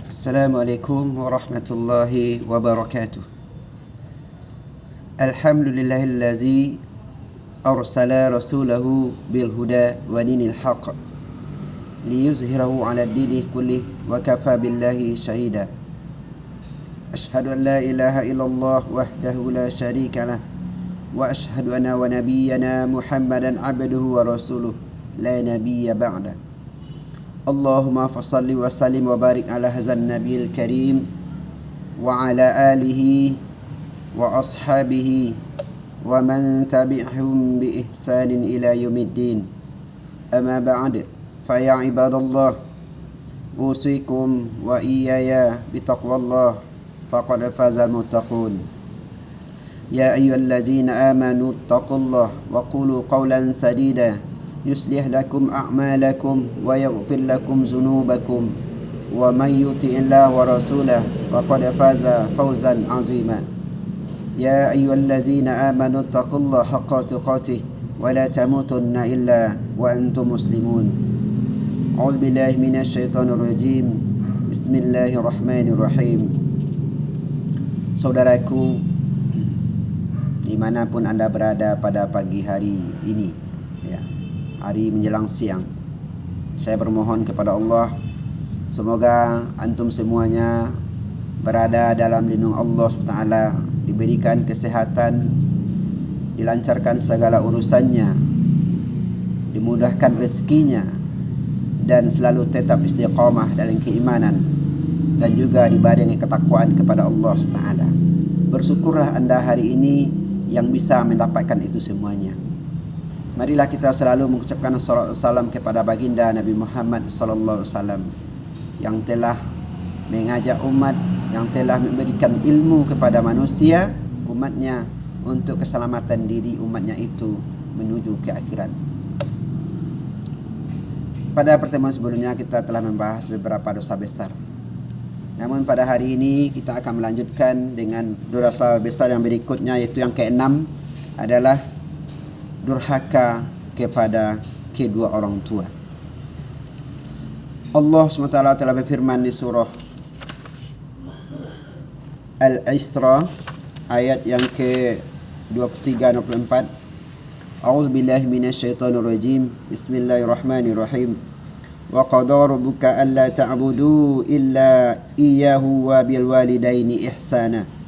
Assalamualaikum warahmatullahi wabarakatuh. Alhamdulillahillazi arsala rasulahu bil huda wa dinil haqq liyuzhirahu 'ala ad-dini kullih wa kafa billahi shahida. Ashhadu an la ilaha illallah wahdahu la syarika lah wa ashhadu anna wa nabiyyana Muhammadan 'abduhu wa rasuluh la nabiyya ba'da. Allahumma fasalli wa sallim wa barik ala hazan nabiyil karim wa ala alihi wa ashabihi wa man tabi'ahum bi ihsanin ila yaumiddin. Amma ba'd, fa ya ibadallah, usikum wa iyaya bitaqwallah faqad fazal muttaqun. Ya ayyuhallazina amanu ittaqullah wa qulu qawlan sadida يصلح لكم أعمالكم ويغفر لكم ذنوبكم ومن يطع الله ورسوله فقد فاز فوزا عظيما. يا أيها الذين آمنوا اتقوا الله حق تقاته ولا تموتن إلا وأنتم مسلمون. أعوذ بالله من الشيطان الرجيم. بسم الله الرحمن الرحيم. Saudaraku, dimanapun anda berada pada pagi hari ini, hari menjelang siang, saya bermohon kepada Allah, semoga antum semuanya berada dalam lindung Allah SWT, diberikan kesehatan, dilancarkan segala urusannya, dimudahkan rezekinya, dan selalu tetap istiqamah dalam keimanan, dan juga dibarengi ketakwaan kepada Allah SWT. Bersyukurlah anda hari ini yang bisa mendapatkan itu semuanya. Marilah kita selalu mengucapkan salawat salam kepada baginda Nabi Muhammad sallallahu alaihi wasallam yang telah mengajak umat, yang telah memberikan ilmu kepada manusia, umatnya, untuk keselamatan diri umatnya itu menuju ke akhirat. Pada pertemuan sebelumnya kita telah membahas beberapa dosa besar. Namun pada hari ini kita akan melanjutkan dengan dosa besar yang berikutnya, yaitu yang keenam adalah durhaka kepada kedua orang tua. Allah SWT telah berfirman di surah Al-Isra ayat yang ke-23-24. A'udzu billahi minasyaitonir rajim. Bismillahirrahmanirrahim. Wa qada rabbuka alla ta'budu illa iyyahu wa bil walidaini ihsana.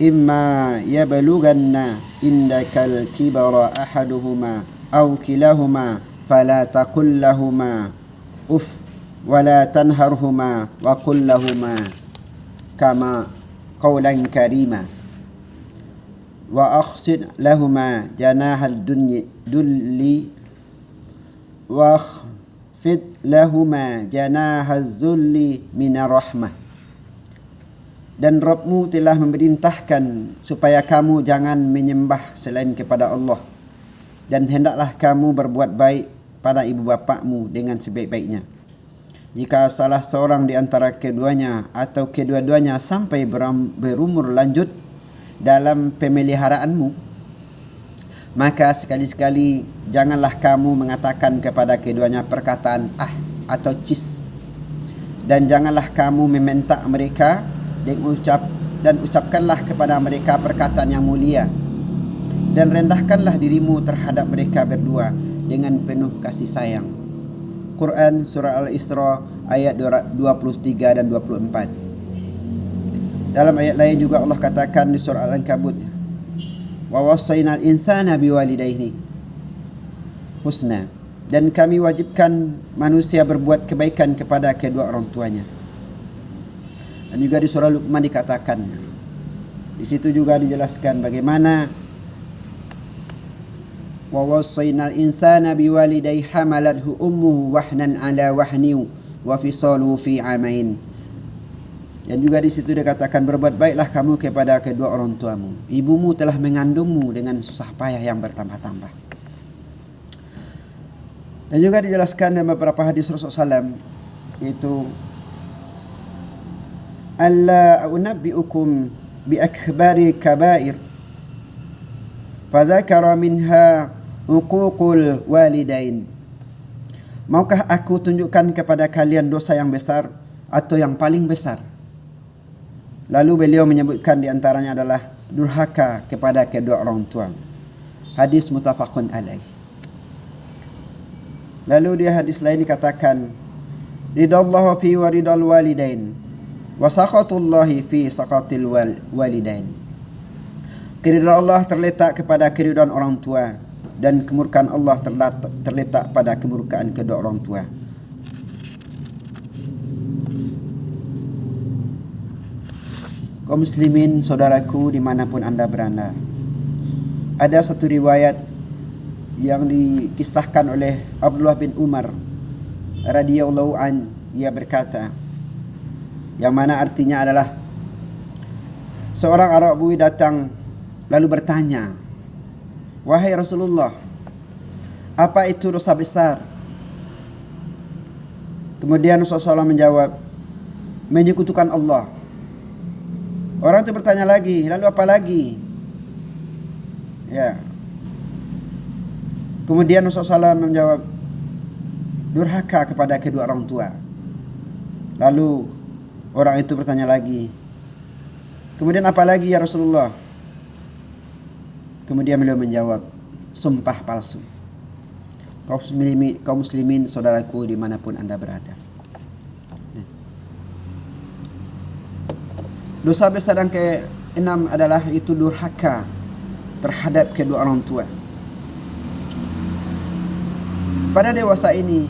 Imma yablughanna indakal kibara ahaduhuma aw kilahuma fala taqul lahumā uff wa la tanharhumā wa qul lahumā kama qawlan karīmā wa akhsid lahumā janāhal dulli wa akhfid lahumā janāhaz zulli minar rahmah. Dan Rabbmu telah memerintahkan supaya kamu jangan menyembah selain kepada Allah, dan hendaklah kamu berbuat baik pada ibu bapakmu dengan sebaik-baiknya. Jika salah seorang di antara keduanya atau kedua-duanya sampai berumur lanjut dalam pemeliharaanmu, maka sekali-sekali janganlah kamu mengatakan kepada keduanya perkataan ah atau cis, dan janganlah kamu meminta mereka dan ucapkanlah kepada mereka perkataan yang mulia, dan rendahkanlah dirimu terhadap mereka berdua dengan penuh kasih sayang. Quran surah Al-Isra ayat 23 dan 24. Dalam ayat lain juga Allah katakan di surah Al-Ankabut, wa wassaynal insana biwalidayhi husna, dan kami wajibkan manusia berbuat kebaikan kepada kedua orang tuanya. Dan juga di surah Luqman dikatakan, di situ juga dijelaskan bagaimana wa wassaynal insana biwalidayhi hamalathu ummuhu wahnan ala wahnin wa fisaluhu fi amain. Dan juga di situ dikatakan, berbuat baiklah kamu kepada kedua orang tuamu. Ibumu telah mengandungmu dengan susah payah yang bertambah-tambah. Dan juga dijelaskan dalam beberapa hadis Rasulullah SAW, yaitu alla unabbi'ukum bi akbari kabair fadzakara minha uququl walidain. Maukah aku tunjukkan kepada kalian dosa yang besar? atau yang paling besar. Lalu beliau menyebutkan di antaranya adalah durhaka kepada kedua orang tua. Hadis muttafaqun alaih. Lalu di hadis lain dikatakan, ridallahu fi wa ridal walidain wa sakhatullahi fi sakhatil walidain. Keridhaan Allah terletak kepada keridhaan orang tua, dan kemurkaan Allah terletak pada kemurkaan kedua orang tua. Kaum muslimin saudaraku dimanapun anda berada, ada satu riwayat yang dikisahkan oleh Abdullah bin Umar radhiyallahu an, ia berkata, yang mana artinya adalah seorang Arabi datang lalu bertanya, wahai Rasulullah, apa itu dosa besar? Kemudian Rasulullah SAW menjawab, menyekutukan Allah. Orang itu bertanya lagi, lalu apa lagi? Ya. Kemudian Rasulullah SAW menjawab, durhaka kepada kedua orang tua. Lalu orang itu bertanya lagi, kemudian apa lagi ya Rasulullah? Kemudian beliau menjawab, sumpah palsu. Kaum muslimin saudaraku dimanapun anda berada. Dosa besar yang ke-6 adalah itu durhaka terhadap kedua orang tua. Pada dewasa ini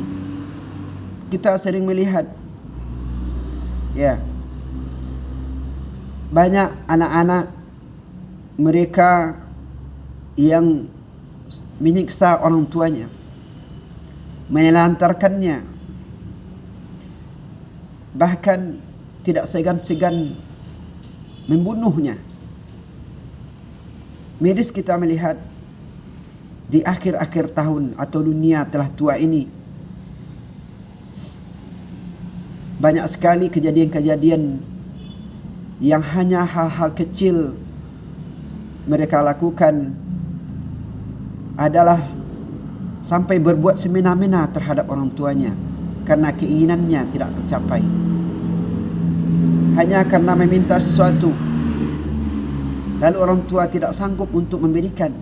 kita sering melihat banyak anak-anak mereka yang menyiksa orang tuanya, menelantarkannya, bahkan tidak segan-segan membunuhnya. Medis kita melihat di akhir-akhir tahun atau dunia telah tua ini, banyak sekali kejadian-kejadian yang hanya hal-hal kecil mereka lakukan adalah sampai berbuat semena-mena terhadap orang tuanya karena keinginannya tidak tercapai. Hanya karena meminta sesuatu, lalu orang tua tidak sanggup untuk memberikan,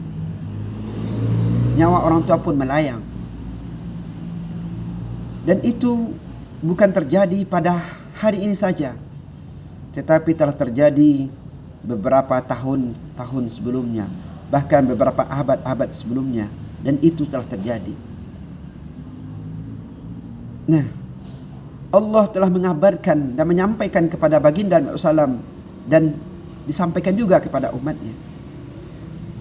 nyawa orang tua pun melayang. Dan itu bukan terjadi pada hari ini saja, tetapi telah terjadi beberapa tahun-tahun sebelumnya, bahkan beberapa abad-abad sebelumnya, dan itu telah terjadi. Nah, Allah telah mengabarkan dan menyampaikan kepada baginda Muhammad SAW dan disampaikan juga kepada umatnya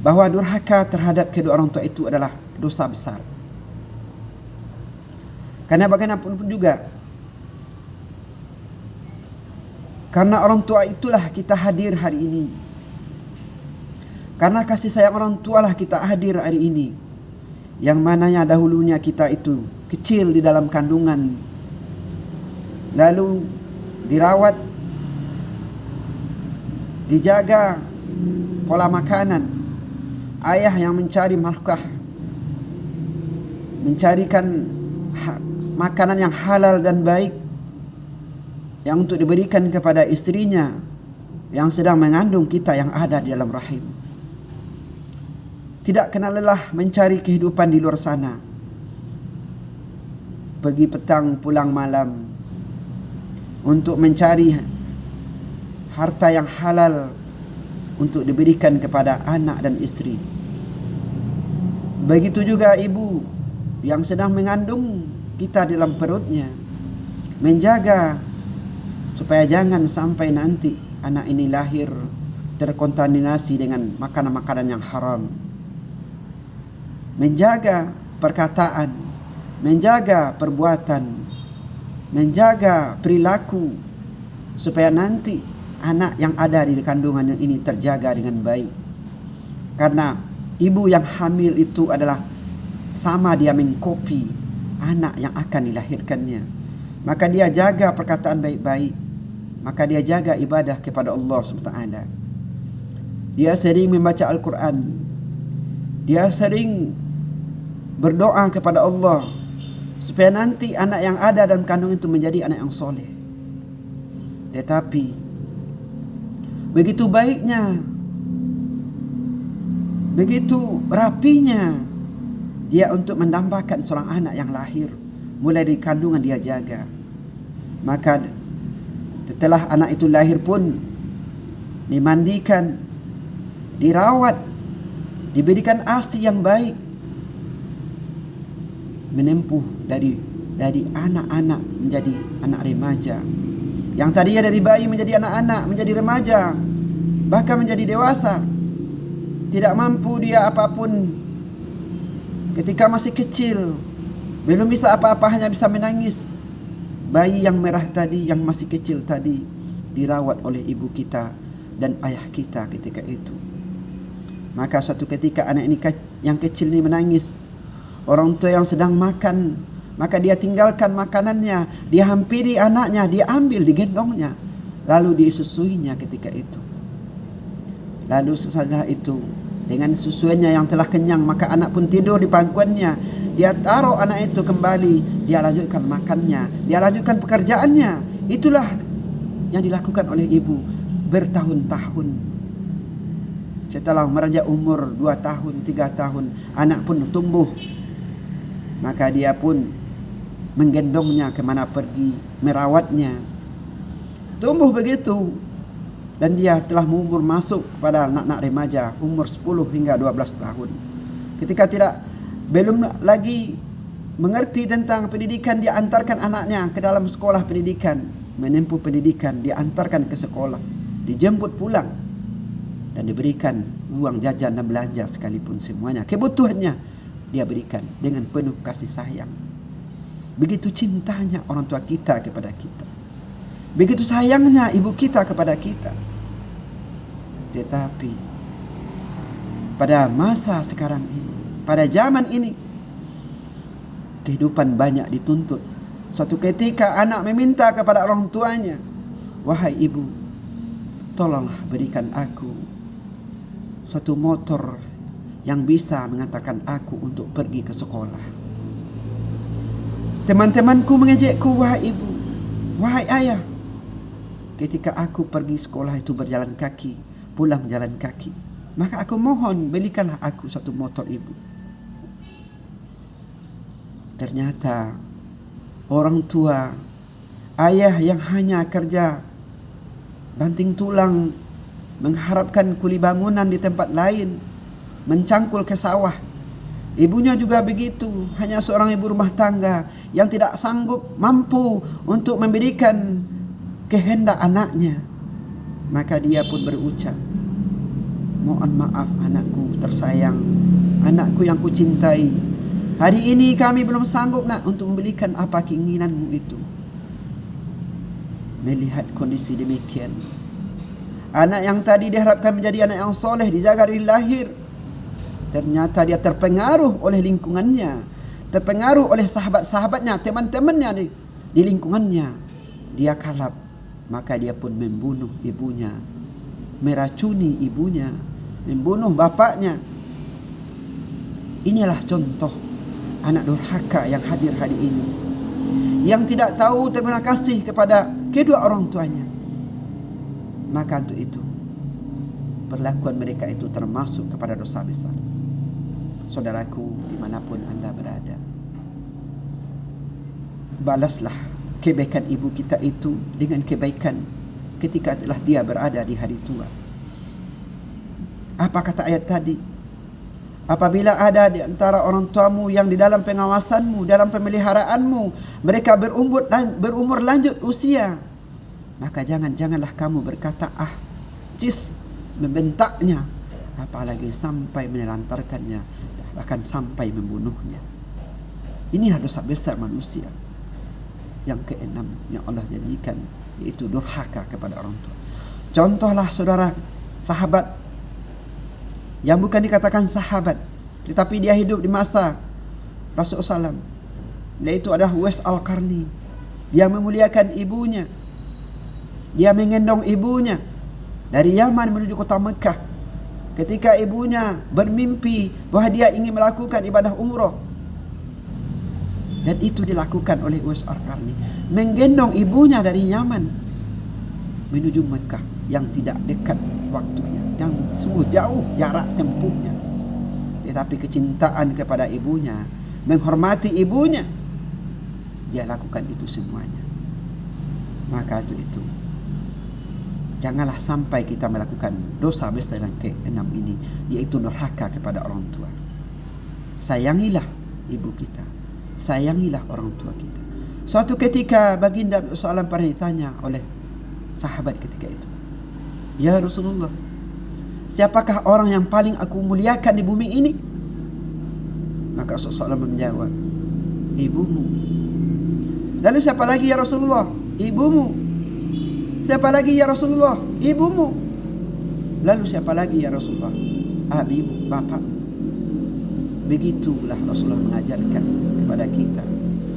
bahwa durhaka terhadap kedua orang tua itu adalah dosa besar. Karena bagaimanapun pun juga, karena orang tua itulah kita hadir hari ini. Karena kasih sayang orang tua lah kita hadir hari ini. Yang mananya dahulunya kita itu kecil di dalam kandungan, lalu dirawat, dijaga pola makanan. Ayah yang mencari nafkah, mencarikan makanan yang halal dan baik yang untuk diberikan kepada istrinya yang sedang mengandung kita yang ada di dalam rahim. Tidak kenal lelah mencari kehidupan di luar sana. Pergi petang pulang malam untuk mencari harta yang halal untuk diberikan kepada anak dan istri. Begitu juga ibu yang sedang mengandung kita dalam perutnya, menjaga supaya jangan sampai nanti anak ini lahir terkontaminasi dengan makanan-makanan yang haram. Menjaga perkataan, menjaga perbuatan, menjaga perilaku supaya nanti anak yang ada di kandungan ini terjaga dengan baik. Karena ibu yang hamil itu adalah sama dia mengkopi anak yang akan dilahirkannya. Maka dia jaga perkataan baik-baik, maka dia jaga ibadah kepada Allah SWT. Dia sering membaca Al-Quran, dia sering berdoa kepada Allah supaya nanti anak yang ada dalam kandungan itu menjadi anak yang soleh. Tetapi begitu baiknya, begitu rapinya dia untuk mendambakan seorang anak yang lahir, mulai dari kandungan dia jaga. Maka setelah anak itu lahir pun dimandikan, dirawat, diberikan ASI yang baik, menempuh dari anak-anak menjadi anak remaja. Yang tadinya dari bayi menjadi anak-anak, menjadi remaja, bahkan menjadi dewasa. Tidak mampu dia apapun ketika masih kecil, belum bisa apa-apa, hanya bisa menangis. Bayi yang merah tadi, yang masih kecil tadi, dirawat oleh ibu kita dan ayah kita ketika itu. Maka suatu ketika anak ini yang kecil ini menangis, orang tua yang sedang makan, maka dia tinggalkan makanannya, dia hampiri anaknya, dia ambil, digendongnya, lalu disusuinya ketika itu. Lalu sesudah itu, dengan susuannya yang telah kenyang, maka anak pun tidur di pangkuannya. Dia taruh anak itu kembali, dia lanjutkan makannya, dia lanjutkan pekerjaannya. Itulah yang dilakukan oleh ibu bertahun-tahun. Setelah meranjak umur 2 tahun, 3 tahun, anak pun tumbuh. Maka dia pun menggendongnya kemana pergi, merawatnya. Tumbuh begitu. Dan dia telah umur masuk kepada anak-anak remaja, umur 10 hingga 12 tahun. Ketika belum lagi mengerti tentang pendidikan, dia antarkan anaknya ke dalam sekolah pendidikan, menempuh pendidikan, dia antarkan ke sekolah, dijemput pulang, dan diberikan uang jajan dan belanja sekalipun semuanya. Kebutuhannya dia berikan dengan penuh kasih sayang. Begitu cintanya orang tua kita kepada kita. Begitu sayangnya ibu kita kepada kita. Tetapi pada masa sekarang ini, pada zaman ini, kehidupan banyak dituntut. Suatu ketika anak meminta kepada orang tuanya, "Wahai ibu, tolonglah berikan aku suatu motor yang bisa mengantarkan aku untuk pergi ke sekolah." Teman-temanku mengejekku, "Wahai ibu, wahai ayah, ketika aku pergi sekolah itu berjalan kaki, pulang jalan kaki, maka aku mohon belikanlah aku satu motor ibu." Ternyata orang tua, ayah yang hanya kerja banting tulang, mengharapkan kuli bangunan di tempat lain, mencangkul ke sawah. Ibunya juga begitu, hanya seorang ibu rumah tangga yang tidak sanggup mampu untuk memberikan kehendak anaknya. Maka dia pun berucap, "Mohon maaf anakku tersayang, anakku yang kucintai. Hari ini kami belum sanggup nak untuk membelikan apa keinginanmu itu." Melihat kondisi demikian, anak yang tadi diharapkan menjadi anak yang soleh, dijaga dari lahir, ternyata dia terpengaruh oleh lingkungannya, terpengaruh oleh sahabat-sahabatnya, teman-temannya di lingkungannya. Dia kalap, maka dia pun membunuh ibunya, meracuni ibunya, membunuh bapaknya. Inilah contoh anak durhaka yang hadir hari ini, yang tidak tahu terima kasih kepada kedua orang tuanya. Maka untuk itu, perlakuan mereka itu termasuk kepada dosa besar. Saudaraku, dimanapun anda berada, balaslah kebaikan ibu kita itu dengan kebaikan ketika telah dia berada di hari tua. Apa kata ayat tadi? Apabila ada di antara orang tuamu yang di dalam pengawasanmu, dalam pemeliharaanmu, mereka berumur lanjut usia, maka janganlah kamu berkata, cis, membentaknya, apalagi sampai menelantarkannya, bahkan sampai membunuhnya. Inilah dosa besar manusia yang keenam yang Allah janjikan, yaitu durhaka kepada orang tua. Contohlah saudara, sahabat yang bukan dikatakan sahabat, tetapi dia hidup di masa Rasulullah SAW, yaitu adalah Uwais Al-Qarni. Dia memuliakan ibunya, dia menggendong ibunya dari Yaman menuju kota Mekah. Ketika ibunya bermimpi bahwa dia ingin melakukan ibadah umrah, dan itu dilakukan oleh Uwais Al-Qarni, menggendong ibunya dari Yaman. menuju Mekah yang tidak dekat waktunya, yang sungguh jauh jarak tempuhnya. Tetapi kecintaan kepada ibunya, menghormati ibunya, dia lakukan itu semuanya. Maka itu janganlah sampai kita melakukan dosa besar yang ke-6 ini, yaitu durhaka kepada orang tua. Sayangilah ibu kita, sayangilah orang tua kita. Suatu ketika baginda SAW pernah ditanya oleh sahabat ketika itu, "Ya Rasulullah, siapakah orang yang paling aku muliakan di bumi ini?" Maka Rasulullah SAW menjawab, "Ibumu." "Lalu siapa lagi ya Rasulullah?" "Ibumu." "Siapa lagi ya Rasulullah?" "Ibumu." "Lalu siapa lagi ya Rasulullah?" "Abimu, bapakmu." Begitulah Rasulullah mengajarkan kepada kita,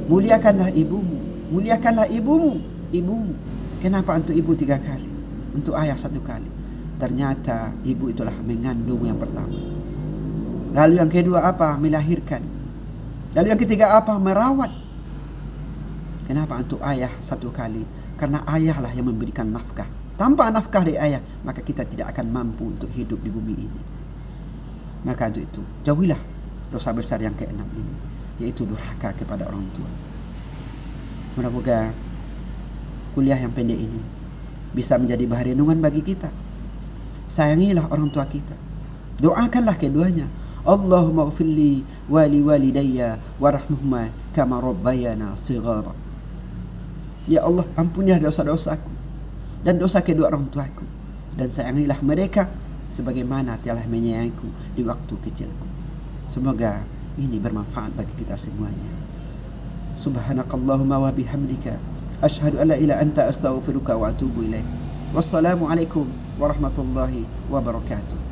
muliakanlah ibumu, muliakanlah ibumu, ibumu. Kenapa untuk ibu 3 kali, untuk ayah 1 kali? Ternyata ibu itulah mengandung yang pertama. Lalu yang kedua apa? Melahirkan. Lalu yang ketiga apa? Merawat. Kenapa untuk ayah 1 kali? Karena ayahlah yang memberikan nafkah. Tanpa nafkah dari ayah, maka kita tidak akan mampu untuk hidup di bumi ini. Maka untuk itu, jauhilah dosa besar yang ke-6 ini, yaitu durhaka kepada orang tua. Moga-moga kuliah yang pendek ini bisa menjadi bahan renungan bagi kita. Sayangilah orang tua kita, doakanlah keduanya. Allahumma ghfirli wa li walidayya warhamhuma kama rabbayana shighara. Ya Allah, ampunilah dosa-dosaku dan dosa kedua orang tuaku, dan sayangilah mereka sebagaimana telah menyayangiku di waktu kecilku. Semoga ini bermanfaat bagi kita semuanya. Subhanakallahumma wa bihamdika asyhadu an la ilaha anta astaghfiruka wa atubu ilaik. Wassalamu alaikum warahmatullahi wabarakatuh.